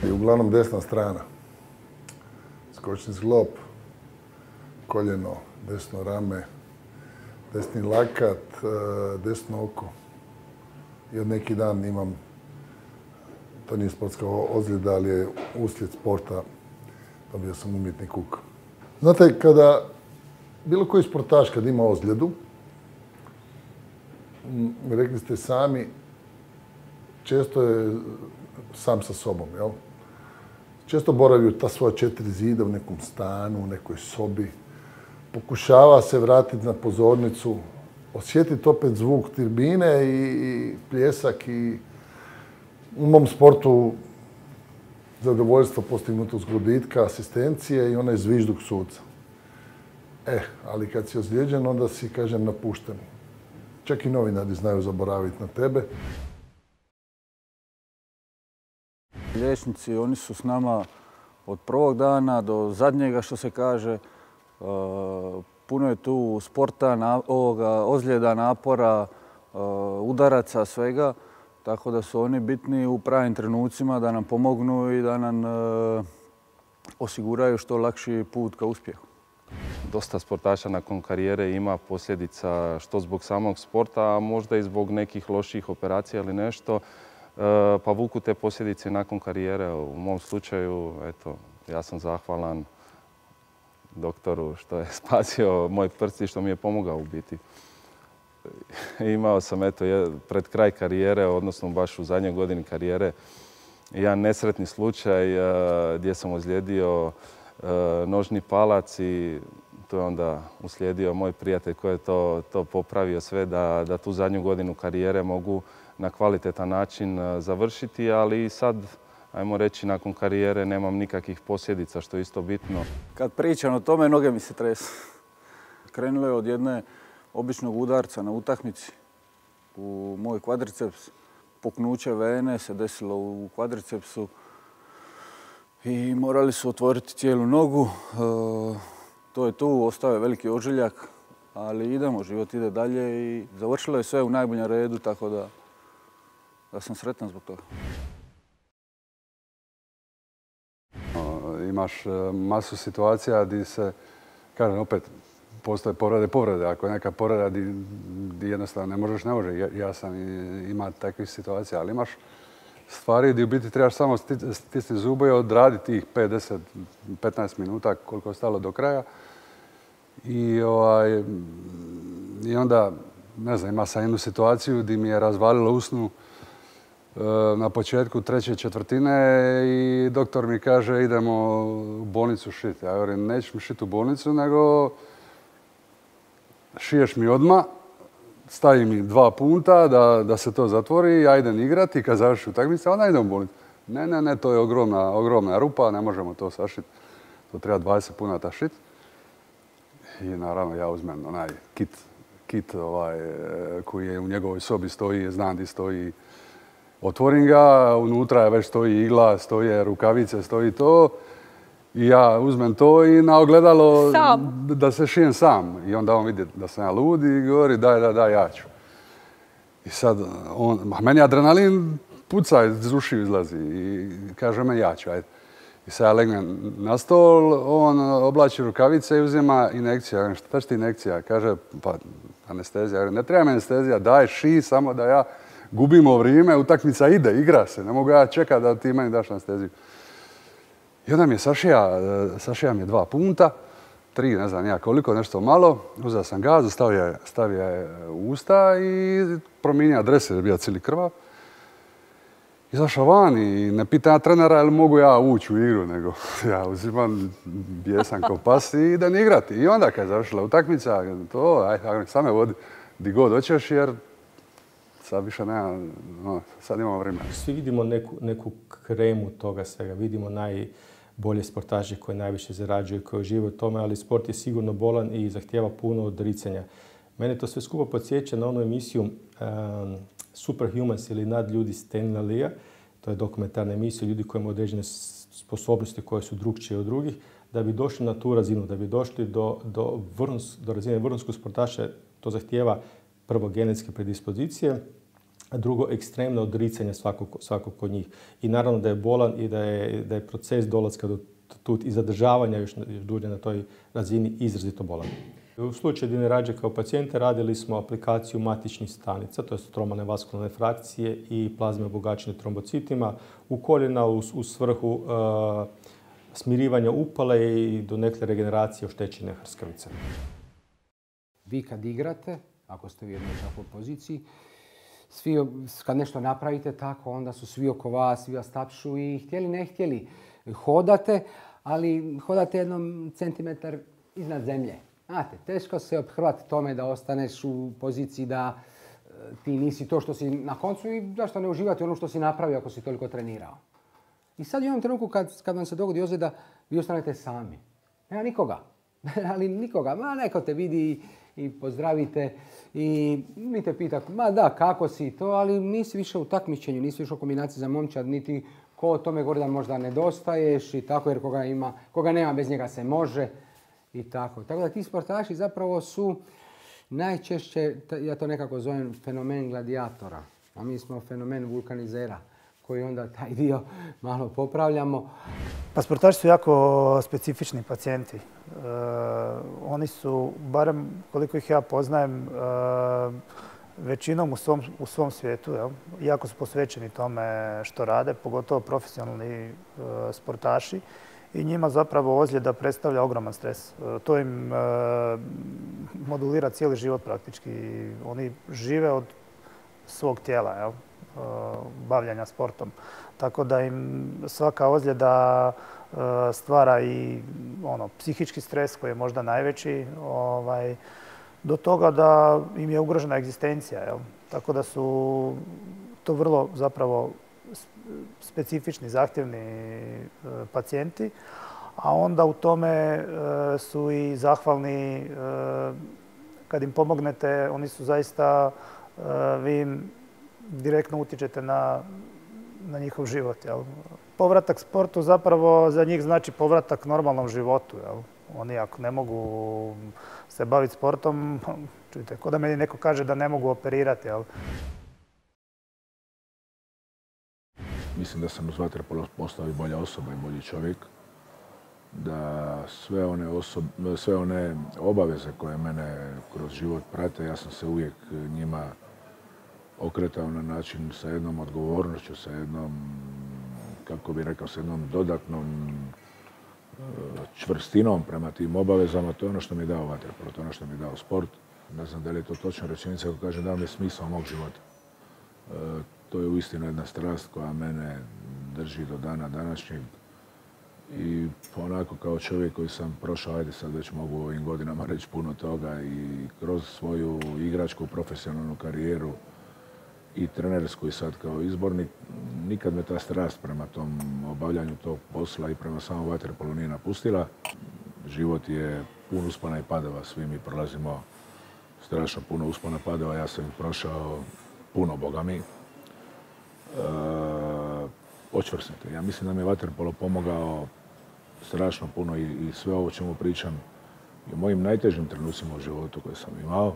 I uglavnom desna strana. Skočni zglob, koljeno, desno rame, desni lakat, desno oko. I od neki dan imam, to nije sportska ozljeda, ali je uslijed sporta, dobio sam umjetni kuk. Znate, kada bilo koji sportaš kad ima ozljedu, rekli ste sami, često je sam sa sobom, jel? Često boravi u ta svoja 4 zida u nekom stanu, u nekoj sobi. Pokušava se vratiti na pozornicu, osjetiti opet zvuk turbine i pljesak i u mom sportu zadovoljstvo postignutog zgoditka, asistencije i onaj zvižduk suca. Ali kad si ozlijeđen, onda si, kažem, napušten. Čak i novinari znaju zaboraviti na tebe. Liječnici, oni su s nama od prvog dana do zadnjega, što se kaže. Puno je tu sporta, ozljeda, napora, udaraca, svega. Tako da su oni bitni u pravim trenucima da nam pomognu i da nam osiguraju što lakši put ka uspjehu. Dosta sportaša nakon karijere ima posljedica što zbog samog sporta, a možda i zbog nekih loših operacija ili nešto. Pa vuku te posljedice nakon karijere. U mom slučaju, eto, ja sam zahvalan doktoru što je spasio moj prst i što mi je pomogao u biti. Imao sam, eto, pred kraj karijere, odnosno baš u zadnjoj godini karijere, jedan nesretni slučaj gdje sam ozlijedio nožni palac i to je onda uslijedio moj prijatelj koji je to popravio sve da tu zadnju godinu karijere mogu na kvalitetan način završiti, ali sad, ajmo reći, nakon karijere nemam nikakvih posljedica, što je isto bitno. Kad pričam o tome, noge mi se tresu. Krenulo je od jedne običnog udarca na utakmici u moj kvadriceps. Puknuće vene se desilo u kvadricepsu i morali su otvoriti cijelu nogu. To je tu, ostao je veliki ožiljak, ali idemo, život ide dalje i završilo je sve u najboljem redu, tako da sam sretan zbog toga. Imaš masu situacija gdje se, kažem opet, postoje povrede. Ako je neka povreda gdje jednostavno ne može. Ja sam ima takvih situacija, ali imaš stvari gdje u biti trebaš samo stisnuti zube i odraditi tih 5, 10, 15 minuta koliko je ostalo do kraja. I onda, ne znam, ima sam jednu situaciju gdje mi je razvalilo usnu na početku 3. četvrtine i doktor mi kaže idemo u bolnicu šiti. Ja govorim, nećemo šiti u bolnicu, nego šiješ mi odmah, stavi mi 2 punta da se to zatvori, ja idem igrati i kad završi utakmica, onda idem u bolnicu. Ne, to je ogromna rupa, ne možemo to sašiti. To treba 20 punata šiti. I naravno ja uzmem onaj kit koji je u njegovoj sobi stoji, znam gdje stoji. Otvorim ga, unutra već stoji igla, stoje rukavice, stoji to. I ja uzmem to i na ogledalo da se šijem sam. I onda on vidi da sam ja lud i govori daj, ja ću. I sad, meni adrenalin puca, iz ušiju izlazi i kaže meni ja ću, ajde. I sad ja legnem na stol, on oblači rukavice i uzima injekcija. Šta će ti injekcija? Kaže, pa anestezija. Ne treba mi anestezija, daj šij, samo da ja gubimo vrijeme, utakmica ide, igra se. Ne mogu ja čekati da ti meni daš anesteziju. I onda mi je sašija mi je 2 punta, 3, ne znam nija koliko, nešto malo. Uzeo sam gazu, stavio je u usta i promijenio adres jer je bio cijeli krvav. Izašao van i ne pitam ja trenera jel mogu ja ući u igru, nego ja uzimam bijesan ko pas i idem igrati. I onda kad je završila utakmica, sad me vodi di god hoćeš jer sad više nema, sad imamo vremena. Svi vidimo neku kremu toga svega, vidimo najbolje sportaše koji najviše zarađuju, koji žive u tome, ali sport je sigurno bolan i zahtijeva puno odricanja. Mene to sve skupo podsjeća na onu emisiju Superhumans ili Nadljudi Stanleya Leea. To je dokumentarna emisija ljudi koji imaju određene sposobnosti koje su drukčije od drugih. Da bi došli na tu razinu, da bi došli do razine vrhunskog sportaša, to zahtijeva prvo genetske predispozicije, a drugo ekstremno odricanje svakog od njih. I naravno da je bolan i da je proces dolaska do tu i zadržavanja još dulje na toj razini izrazito bolan. U slučaju Dine Rađe kao pacijenta radili smo aplikaciju matičnih stanica, to je tromalne vaskularne frakcije i plazme obogaćene trombocitima u koljena u svrhu smirivanja upale i donekle regeneracije oštećene hrskavice. Vi kad igrate, ako ste u jednoj takvoj poziciji, kad nešto napravite tako, onda su svi oko vas, svi vas tapšu i htjeli ne htjeli hodate, ali hodate jednom centimetar iznad zemlje. Znate, teško se ophrvati tome da ostaneš u poziciji da ti nisi to što si na koncu i zašto ne uživati ono što si napravio ako si toliko trenirao. I sad u jednom trenutku kad vam se dogodi ozljeda, vi ostanete sami. Nema nikoga. Ali nikoga. Ma neko te vidi i pozdravite i mi te pita, ma da, kako si to, ali nisi više u takmičenju, nisi više u kombinaciji za momčad, niti ko o tome govori da možda nedostaješ i tako, jer koga nema bez njega se može i tako. Tako da ti sportaši zapravo su najčešće, ja to nekako zovem fenomen gladijatora, a mi smo fenomen vulkanizera, koji onda taj dio malo popravljamo. Pa sportaši su jako specifični pacijenti. Oni su, barem koliko ih ja poznajem, većinom u svom svijetu, jako su posvećeni tome što rade, pogotovo profesionalni sportaši. I njima zapravo ozljeda predstavlja ogroman stres. To im modulira cijeli život praktički. Oni žive od svog tijela, bavljanja sportom. Tako da im svaka ozljeda stvara i psihički stres koji je možda najveći, do toga da im je ugrožena egzistencija. Tako da su to vrlo zapravo specifični, zahtjevni pacijenti, a onda u tome su i zahvalni kad im pomognete. Oni su zaista, vi im direktno utječete na njihov život. Povratak sportu zapravo za njih znači povratak normalnom životu. Oni ako ne mogu se baviti sportom, čujte, ko da meni neko kaže da ne mogu operirati. Mislim da sam uz vaterpolo postao i bolja osoba i bolji čovjek. Da sve one obaveze koje mene kroz život prate, ja sam se uvijek njima okretao na način sa jednom odgovornošću, sa jednom, kako bih rekao, sa jednom dodatnom čvrstinom prema tim obavezama. To je ono što mi je dao vaterpolo, to je ono što mi je dao sport. Ne znam da li je to točna rečenica ako kažem da mi je smisao mog života. To je uistinu jedna strast koja mene drži do dana današnjeg. I onako kao čovjek koji sam prošao, ajde sad već mogu u ovim godinama reći puno toga i kroz svoju igračku profesionalnu karijeru i trenersku i sad kao izbornik, nikad me ta strast prema tom obavljanju tog posla i prema samom vaterpolu nije napustila. Život je pun uspona i padova, svi mi prolazimo strašno puno uspona padova, ja sam prošao puno, boga mi. Očvrsnite. Ja mislim da mi je vaterpolo pomogao strašno puno i sve ovo o čemu pričam i u mojim najtežim trenucima u životu koje sam imao,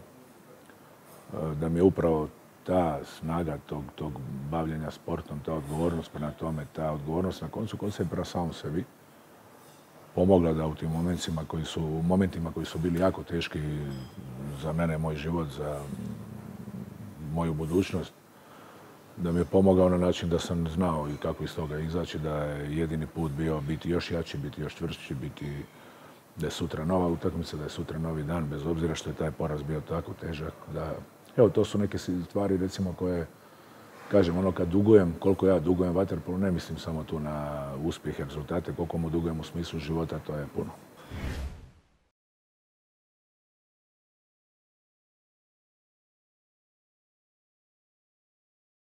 da mi je upravo ta snaga tog bavljenja sportom, ta odgovornost prema tome, ta odgovornost na koncu konca prema samom sebi pomogla da u tim momentima koji su bili jako teški za mene, moj život, za moju budućnost, da mi je pomogao na način da sam znao i kako iz toga izaći, da je jedini put bio biti još jači, biti još čvršći, da je sutra nova utakmica, da je sutra novi dan, bez obzira što je taj poraz bio tako težak. Evo, to su neke stvari, recimo, koje, kažem, kad dugujem, koliko ja dugujem vaterpolu, ne mislim samo tu na uspjeh i rezultate, koliko mu dugujem u smislu života, to je puno.